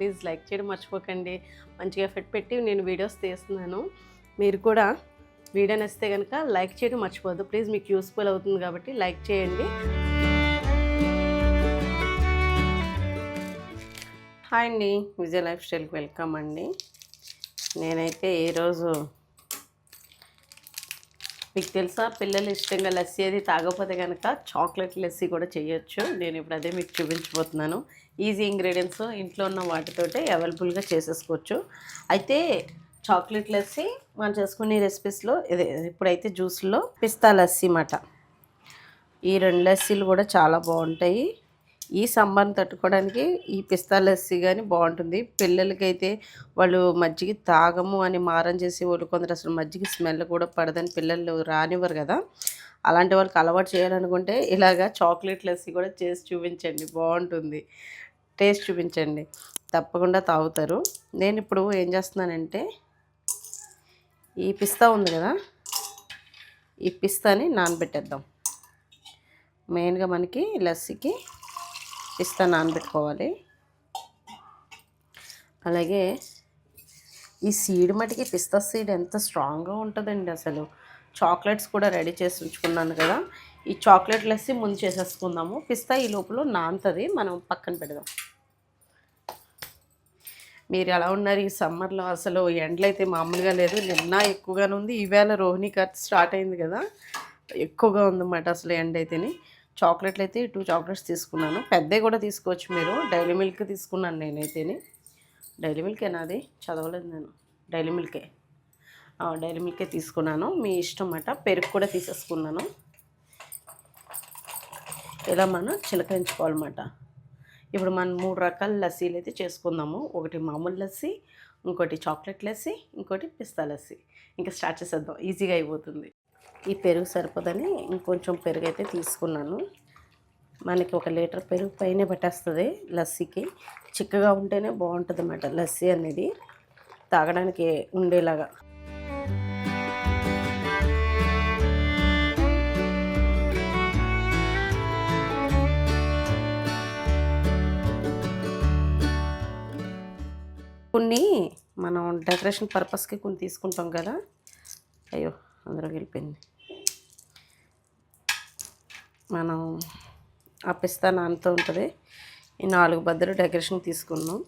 Please like చేయడం మర్చిపోకండి. మంచిగా ఎఫర్ట్ పెట్టి నేను వీడియోస్ తీస్తున్నాను. మీరు కూడా వీడియో నచ్చితే కనుక లైక్ చేయడం మర్చిపోవద్దు ప్లీజ్. మీకు యూస్ఫుల్ అవుతుంది కాబట్టి లైక్ చేయండి. హాయ్ అండి, విజయ లైఫ్ స్టైల్కి వెల్కమ్ అండి. నేనైతే ఈరోజు మీకు తెలుసా, పిల్లలు ఇష్టంగా లస్సీ అది తాగకపోతే కనుక చాక్లెట్ లస్సీ కూడా చేయొచ్చు. నేను ఇప్పుడు అదే మీకు చూపించబోతున్నాను. ఈజీ ఇంగ్రీడియంట్స్ ఇంట్లో ఉన్న వాటితోటే అవైలబుల్గా చేసేసుకోవచ్చు. అయితే చాక్లెట్ లస్సీ మనం చేసుకునే రెసిపీస్లో ఇప్పుడైతే జ్యూస్లో పిస్తా లస్సీ మాట. ఈ 2 లస్సీలు కూడా చాలా బాగుంటాయి. ఈ సమ్మర్ని తట్టుకోవడానికి ఈ పిస్తా లస్సీ కానీ బాగుంటుంది. పిల్లలకైతే వాళ్ళు మజ్జిగ తాగము అని మారం చేసి వాళ్ళు కొందరు అసలు మజ్జిగ స్మెల్ కూడా పడదని పిల్లలు రానివ్వరు కదా. అలాంటి వాళ్ళకి అలవాటు చేయాలనుకుంటే ఇలాగా చాక్లెట్ లస్సీ కూడా చేసి చూపించండి, బాగుంటుంది. టేస్ట్ చూపించండి, తప్పకుండా తాగుతారు. నేను ఇప్పుడు ఏం చేస్తున్నానంటే ఈ పిస్తా ఉంది కదా, ఈ పిస్తాని నానబెట్టేద్దాం. మెయిన్గా మనకి లస్సీకి పిస్తా నానబెట్టుకోవాలి. అలాగే ఈ సీడ్ మటుకి పిస్తా సీడ్ ఎంత స్ట్రాంగ్గా ఉంటుందండి. అసలు చాక్లెట్స్ కూడా రెడీ చేసి ఉంచుకున్నాను కదా. ఈ చాక్లెట్ లస్సీ ముందు చేసేసుకుందాము. పిస్తా ఈ లోపల నానుతుంది, మనం పక్కన పెడదాం. మీరు ఎలా ఉన్నారు ఈ సమ్మర్లో? అసలు ఎండలు అయితే మామూలుగా లేదు. నిన్న ఎక్కువగానే ఉంది, ఈవేళ రోహిణి కట్ స్టార్ట్ అయింది కదా, ఎక్కువగా ఉందన్నమాట అసలు ఎండ అయితేనే. చాక్లెట్లు అయితే 2 చాక్లెట్స్ తీసుకున్నాను. పెద్దవి కూడా తీసుకోవచ్చు మీరు. డైలీ మిల్క్ తీసుకున్నాను నేనైతేనే. డైలీ మిల్కే నాది, చదవలేదు నేను. డైలీ మిల్కే తీసుకున్నాను. మీ ఇష్టం అన్నమాట. పెరుగు కూడా తీసేసుకున్నాను. ఇలా మనం చిలకరించుకోవాలన్నమాట. ఇప్పుడు మనం 3 రకాల లస్సీలు అయితే చేసుకుందాము. ఒకటి మామూలు లస్సీ, ఇంకోటి చాక్లెట్ లస్సీ, ఇంకోటి పిస్తా లస్సీ. ఇంకా స్టార్ట్ చేసేద్దాం, ఈజీగా అయిపోతుంది. ఈ పెరుగు సరిపోదని ఇంకొంచెం పెరుగు అయితే తీసుకున్నాను. మనకి 1 లీటర్ పెరుగు పైనే పట్టేస్తుంది లస్సీకి. చిక్కగా ఉంటేనే బాగుంటుంది అన్నమాట లస్సీ అనేది తాగడానికి ఉండేలాగా. కొన్ని మనం డెకరేషన్ పర్పస్కి కొన్ని తీసుకుంటాం కదా. అయ్యో అందులోకి వెళ్ళిపోయింది. మనం ఆ పిస్తా నానుతూ ఉంటుంది. ఈ 4 బద్దలు డెకరేషన్ తీసుకున్నాం.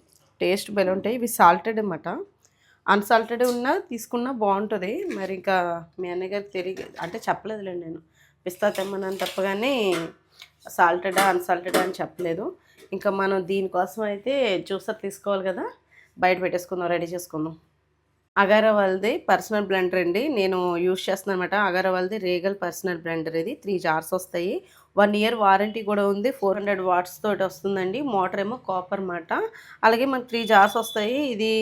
టేస్ట్ బెల్ ఉంటాయి. ఇవి సాల్టెడ్ అన్నమాట. అన్సాల్టెడ్ ఉన్నా తీసుకున్నా బాగుంటుంది. మరి ఇంకా మీ అన్నయ్య గారికి తెలియ అంటే చెప్పలేదులేండి, నేను పిస్తా తెమ్మన్నాను తప్ప కానీ సాల్టెడా అన్సాల్టెడా అని చెప్పలేదు. ఇంకా మనం దీనికోసం అయితే జ్యూసర్ తీసుకోవాలి కదా, బయట పెట్టేసుకుందాం, రెడీ చేసుకుందాం. అగారా వాళ్ళది పర్సనల్ బ్లెండర్ అండి నేను యూజ్ చేస్తున్నాను అనమాట. అగారా వాళ్ళది రేగల్ పర్సనల్ బ్లెండర్. ఇది 3 జార్స్ వస్తాయి. 1 ఇయర్ వారంటీ కూడా ఉంది. 400 వాట్స్ తోటి వస్తుందండి. మోటార్ ఏమో కాపర్ మాట. అలాగే మనకు 3 జార్స్ వస్తాయి. ఇది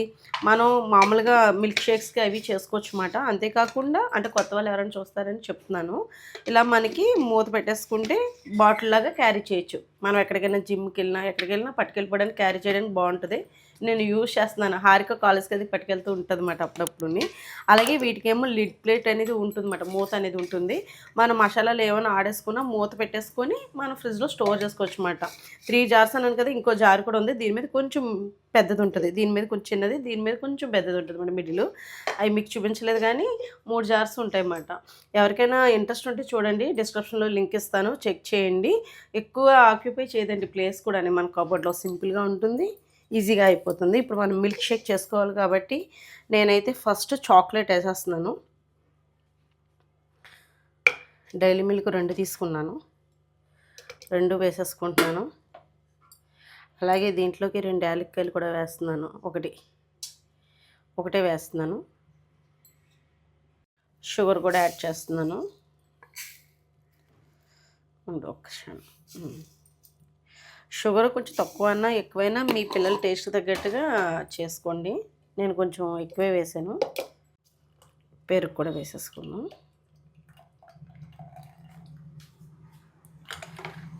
మనం మామూలుగా మిల్క్ షేక్స్కి అవి చేసుకోవచ్చు అన్నమాట. అంతేకాకుండా అంటే కొత్త వాళ్ళు ఎవరైనా చూస్తారని చెప్తున్నాను, ఇలా మనకి మూత పెట్టేసుకుంటే బాటిల్ లాగా క్యారీ చేయొచ్చు. మనం ఎక్కడికైనా జిమ్కి వెళ్ళినా ఎక్కడికి వెళ్ళినా పట్టుకెళ్ళిపోవడానికి క్యారీ చేయడానికి బాగుంటుంది. నేను యూజ్ చేస్తున్నాను. హారిక కాలేజ్కి అది పట్టుకెళ్తూ ఉంటుంది అన్నమాట అప్పుడప్పుడు. అలాగే వీటికేమో లిడ్ ప్లేట్ అనేది ఉంటుంది అన్నమాట, మూత అనేది ఉంటుంది. మనం మసాలాలు ఏమైనా ఆడేసుకున్నా మూత పెట్టేసుకొని మనం ఫ్రిడ్జ్లో స్టోర్ చేసుకోవచ్చు అన్నమాట. 3 జార్స్ అన్నాను కదా, ఇంకో జార్ కూడా ఉంది. దీని మీద కొంచెం పెద్దది ఉంటుంది, దీని మీద కొంచెం చిన్నది, దీని మీద కొంచెం పెద్దది ఉంటుంది అన్నమాట మిడిల్. అవి మీకు చూపించలేదు కానీ 3 జార్స్ ఉంటాయి అన్నమాట. ఎవరికైనా ఇంట్రెస్ట్ ఉంటే చూడండి, డిస్క్రిప్షన్లో లింక్ ఇస్తాను, చెక్ చేయండి. ఎక్కువ ఆక్యుపై చేయదండి ప్లేస్ కూడా. మన కబోర్డ్లో సింపుల్గా ఉంటుంది, ఈజీగా అయిపోతుంది. ఇప్పుడు మనం మిల్క్ షేక్ చేసుకోవాలి కాబట్టి నేనైతే ఫస్ట్ చాక్లెట్ వేసేస్తున్నాను. డైలీ మిల్క్ 2 తీసుకున్నాను, 2 వేసేసుకుంటున్నాను. అలాగే దీంట్లోకి 2 యాలక్కాయలు కూడా వేస్తున్నాను. ఒకటే వేస్తున్నాను. షుగర్ కూడా యాడ్ చేస్తున్నాను. షుగర్ కొంచెం తక్కువైనా ఎక్కువైనా మీ పిల్లల టేస్ట్ తగ్గట్టుగా చేసుకోండి. నేను కొంచెం ఎక్కువే వేసాను. పెరుగు కూడా వేసేసుకున్నాం.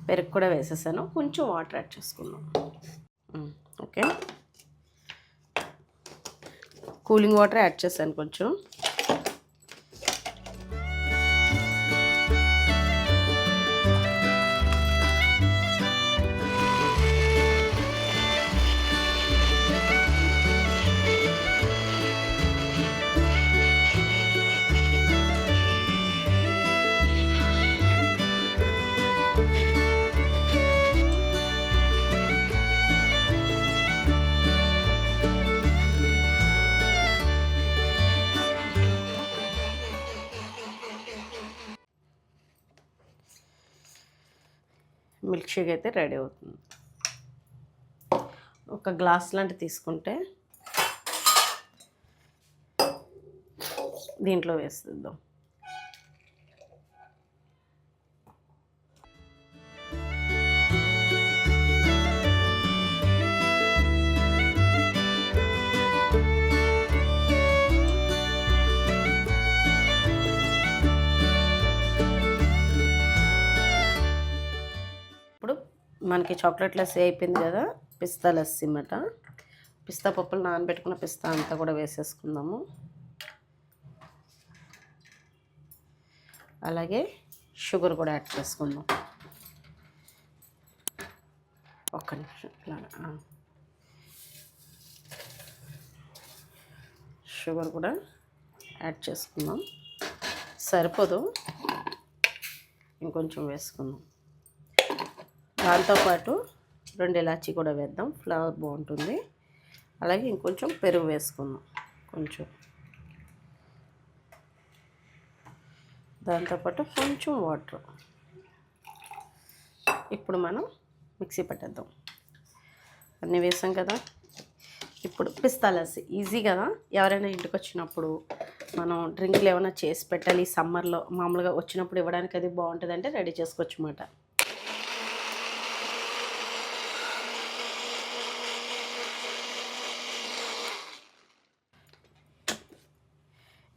పెరుగు కూడా వేసేసాను. కొంచెం వాటర్ యాడ్ చేసుకున్నాం. ఓకే, కూలింగ్ వాటర్ యాడ్ చేశాను కొంచెం. మిల్క్ షేక్ అయితే రెడీ అవుతుంది. ఒక గ్లాస్ లాంటి తీసుకుంటే దీంట్లో వేసేద్దాం. ఇప్పుడు మనకి చాక్లెట్ లస్సీ అయిపోయింది కదా. పిస్తా లస్సీ అన్నమాట. పిస్తా పప్పులు నానబెట్టుకున్న పిస్తా అంతా కూడా వేసేసుకుందాము. అలాగే షుగర్ కూడా యాడ్ చేసుకుందాం. ఒక్క నిమిషం ఇలాగా షుగర్ కూడా యాడ్ చేసుకుందాం. సరిపోదు, ఇంకొంచెం వేసుకుందాం. దాంతోపాటు 2 ఇలాచీ కూడా వేద్దాం, ఫ్లేవర్ బాగుంటుంది. అలాగే ఇంకొంచెం పెరుగు వేసుకుందాం కొంచెం. దాంతోపాటు కొంచెం వాటర్. ఇప్పుడు మనం మిక్సీ పట్టేద్దాం. అన్నీ వేసాం కదా. ఇప్పుడు పిస్తా లస్సీ ఈజీ కదా. ఎవరైనా ఇంటికి వచ్చినప్పుడు మనం డ్రింక్లు ఏమైనా చేసి పెట్టాలి, సమ్మర్లో మామూలుగా వచ్చినప్పుడు ఇవ్వడానికి అది బాగుంటుంది అంటే రెడీ చేసుకోవచ్చు అన్నమాట.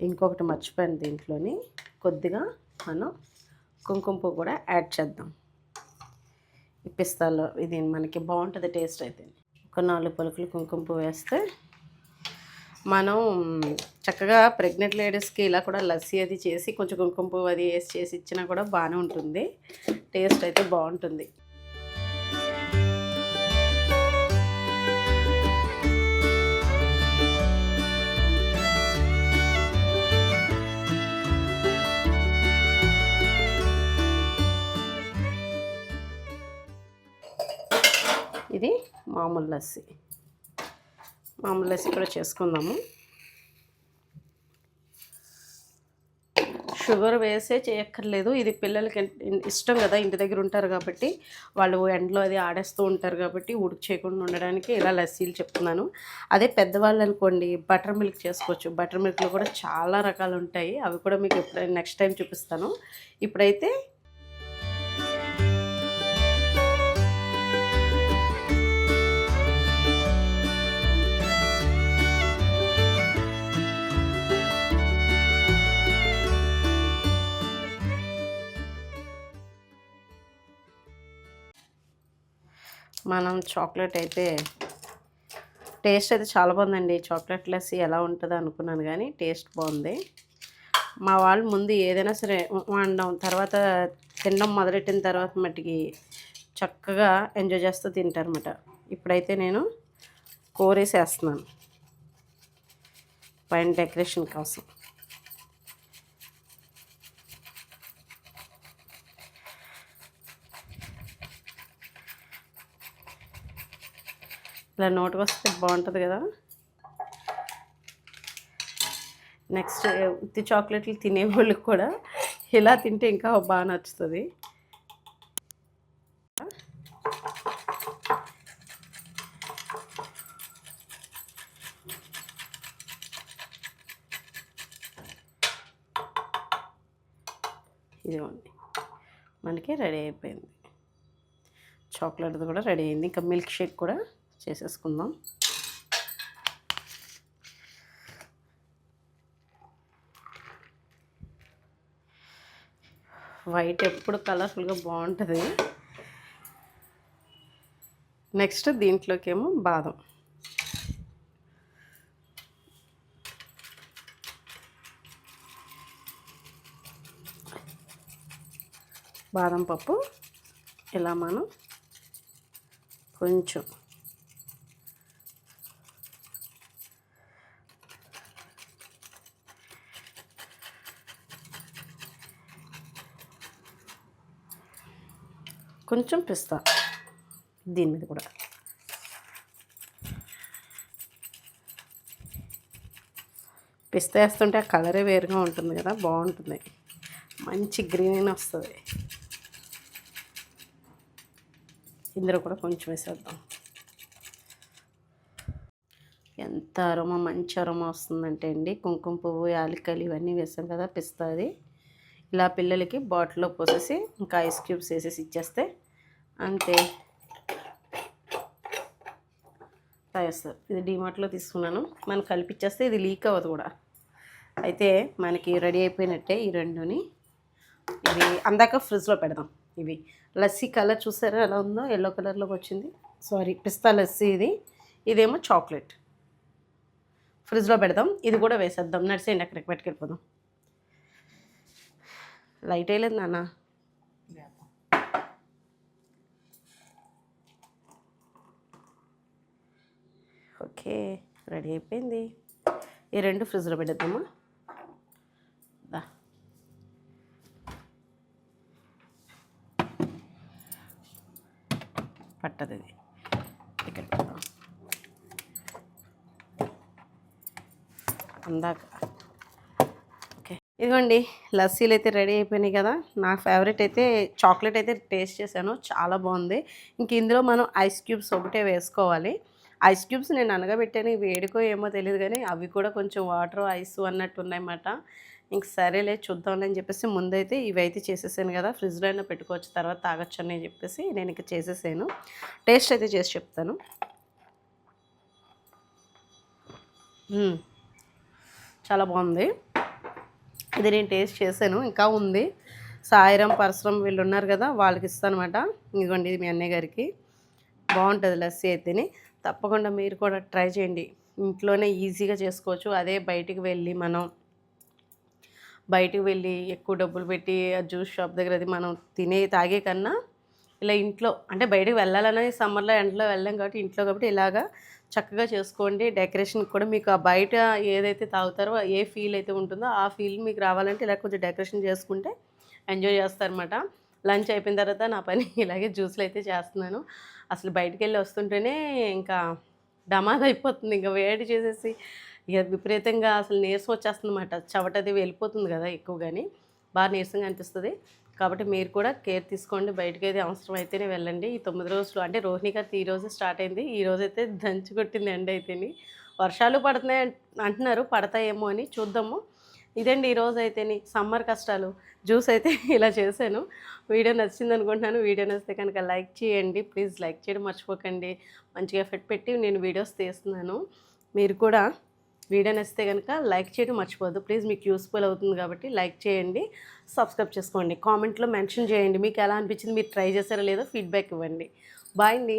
ఇంకొకటి మర్చిపోయాను, దీంట్లోని కొద్దిగా మనం కుంకుమ పువ్వు కూడా యాడ్ చేద్దాం. ఈ పిస్తాలో ఇది మనకి బాగుంటుంది టేస్ట్. అయితే ఒక 4 పలుకులు కుంకుమ పువ్వు వేస్తే మనం చక్కగా ప్రెగ్నెంట్ లేడీస్కి ఇలా కూడా లస్సీ అది చేసి కొంచెం కుంకుమ పువ్వు అది వేసి చేసి ఇచ్చినా కూడా బాగానే ఉంటుంది. టేస్ట్ అయితే బాగుంటుంది. ఇది మామూలు లస్సీ కూడా చేసుకుందాము. షుగర్ వేసే చేయక్కర్లేదు. ఇది పిల్లలకి ఇష్టం కదా, ఇంటి దగ్గర ఉంటారు కాబట్టి వాళ్ళు ఎండలో అది ఆడేస్తూ ఉంటారు కాబట్టి ఉడికి చేయకుండా ఉండడానికి ఇలా లస్సీలు చెప్తున్నాను. అదే పెద్దవాళ్ళు అనుకోండి బటర్ మిల్క్ చేసుకోవచ్చు. బటర్ మిల్క్లో కూడా చాలా రకాలు ఉంటాయి, అవి కూడా మీకు ఎప్పుడైనా నెక్స్ట్ టైం చూపిస్తాను. ఇప్పుడైతే మనం చాక్లెట్ అయితే టేస్ట్ అయితే చాలా బాగుందండి. చాక్లెట్ లస్సీ ఎలా ఉంటుందో అనుకున్నాను కానీ టేస్ట్ బాగుంది. మా వాళ్ళు ముందు ఏదైనా సరే వండడం తర్వాత తినడం మొదలెట్టిన తర్వాత మట్టికి చక్కగా ఎంజాయ్ చేస్తూ తింటారన్నమాట. ఇప్పుడైతే నేను కోరేసేస్తున్నాను పైన డెకరేషన్ కోసం. ఇలా నోటికి వస్తే బాగుంటుంది కదా. నెక్స్ట్ ఉత్తి చాక్లెట్లు తినేవాళ్ళకి కూడా ఇలా తింటే ఇంకా బాగా నచ్చుతుంది. ఇదిగోండి మనకి రెడీ అయిపోయింది. చాక్లెట్ది కూడా రెడీ అయింది. ఇంకా మిల్క్ షేక్ కూడా చేసేసుకుందాం. వైట్ ఎప్పుడు కలర్ఫుల్గా బాగుంటుంది. నెక్స్ట్ దీంట్లోకేమో బాదం. బాదం పప్పు ఇలా మనం కొంచెం కొంచెం పిస్తా దీని మీద కూడా పిస్తా వేస్తుంటే ఆ కలరే వేరుగా ఉంటుంది కదా, బాగుంటుంది. మంచి గ్రీన్ వస్తుంది. ఇందులో కూడా కొంచెం వేసేద్దాం. ఎంత అరోమా, మంచి అరోమా వస్తుందంటే అండి, కుంకుమ పువ్వు, యాలకులు ఇవన్నీ వేసాం కదా, పిస్తా అది. ఇలా పిల్లలకి బాటిల్లో పోసేసి ఇంకా ఐస్ క్యూబ్స్ వేసేసి ఇచ్చేస్తే అంతే తాగేస్తారు. ఇది డీమార్ట్లో తీసుకున్నాను. మనం కలిపిచ్చేస్తే ఇది లీక్ అవ్వదు కూడా. అయితే మనకి రెడీ అయిపోయినట్టే ఈ రెండుని. ఇవి అందాక ఫ్రిడ్జ్లో పెడదాం. ఇవి లస్సీ కలర్ చూసారా ఎలా ఉందో, ఎల్లో కలర్లోకి వచ్చింది. సారీ, పిస్తా లస్సీ ఇది. ఇదేమో చాక్లెట్. ఫ్రిడ్జ్లో పెడదాం. ఇది కూడా వేసేద్దాం. నడిచేయండి, అక్కడికి పెట్టుకెళ్ళిపోదాం. లైట్ వేయలేదు నాన్న. ఓకే, రెడీ అయిపోయింది. ఈ రెండు ఫ్రిడ్జ్లో పెడదామా. పట్టదు ఇది, ఇక్కడ పెడదాం. అందాక ఓకే, ఇదిగోండి లస్సీలు అయితే రెడీ అయిపోయినాయి కదా. నా ఫేవరెట్ అయితే చాక్లెట్ అయితే టేస్ట్ చేశాను, చాలా బాగుంది. ఇంక ఇందులో మనం ఐస్ క్యూబ్స్ ఒకటే వేసుకోవాలి. ఐస్ క్యూబ్స్ నేను అనగబెట్టాను, వేడికో ఏమో తెలియదు కానీ అవి కూడా కొంచెం వాటర్ ఐస్ అన్నట్టు ఉన్నాయన్నమాట. ఇంక సరేలే చూద్దాంలే అని చెప్పేసి ముందైతే ఇవైతే చేసేసాను కదా, ఫ్రిడ్జ్లో అయినా పెట్టుకోవచ్చు, తర్వాత తాగొచ్చు అని చెప్పేసి నేను ఇక చేసేసాను. టేస్ట్ అయితే చేసి చెప్తాను. చాలా బాగుంది. ఇది నేను టేస్ట్ చేశాను, ఇంకా ఉంది. సాయిరం, పరశురం వీళ్ళు ఉన్నారు కదా, వాళ్ళకి ఇస్తాను అనమాట. ఇదిగోండి, ఇది మీ అన్నయ్య గారికి. బాగుంటుంది లస్సీ అయితేనే. తప్పకుండా మీరు కూడా ట్రై చేయండి. ఇంట్లోనే ఈజీగా చేసుకోవచ్చు. అదే బయటికి వెళ్ళి ఎక్కువ డబ్బులు పెట్టి ఆ జ్యూస్ షాప్ దగ్గర అది మనం తాగే కన్నా ఇలా ఇంట్లో, అంటే బయటకు వెళ్ళాలనే సమ్మర్లో ఎండలో వెళ్ళాం కాబట్టి ఇంట్లో కాబట్టి ఇలాగా చక్కగా చేసుకోండి. డెకరేషన్ కూడా మీకు ఆ బయట ఏదైతే తాగుతారో ఏ ఫీల్ అయితే ఉంటుందో ఆ ఫీల్ మీకు రావాలంటే ఇలా కొంచెం డెకరేషన్ చేసుకుంటే ఎంజాయ్ చేస్తారన్నమాట. లంచ్ అయిపోయిన తర్వాత నా పని ఇలాగే జ్యూస్లు అయితే చేస్తున్నాను. అసలు బయటికి వెళ్ళి వస్తుంటేనే ఇంకా డమాద్ అయిపోతుంది. ఇంకా వేడి చేసేసి ఇక విపరీతంగా అసలు నీరసం వచ్చేస్తుంది అన్నమాట. చెమటది వెళ్ళిపోతుంది కదా ఎక్కువగాని, బాగా నీరసంగా అనిపిస్తుంది. కాబట్టి మీరు కూడా కేర్ తీసుకోండి. బయటకి అయితే అవసరం అయితేనే వెళ్ళండి. ఈ 9 రోజులు అంటే రోహిణి గారి ఈ రోజే స్టార్ట్ అయింది. ఈ రోజైతే దంచి కొట్టింది ఎండ అయితేని. వర్షాలు పడుతున్నాయి అంటున్నారు, పడతాయేమో అని చూద్దాము. ఇదండి ఈరోజు అయితేని సమ్మర్ కష్టాలు. జ్యూస్ అయితే ఇలా చేశాను. వీడియో నచ్చింది అనుకుంటున్నాను. వీడియో నచ్చితే కనుక లైక్ చేయండి ప్లీజ్. లైక్ చేయడం మర్చిపోకండి. మంచిగా ఎఫర్ట్ పెట్టి నేను వీడియోస్ తీస్తున్నాను. మీరు కూడా వీడియో నచ్చితే కనుక లైక్ చేయడం మర్చిపోద్దు ప్లీజ్. మీకు యూస్ఫుల్ అవుతుంది కాబట్టి లైక్ చేయండి, సబ్స్క్రైబ్ చేసుకోండి, కామెంట్లో మెన్షన్ చేయండి మీకు ఎలా అనిపించింది, మీరు ట్రై చేశారో లేదో ఫీడ్బ్యాక్ ఇవ్వండి. బాయ్ అండి.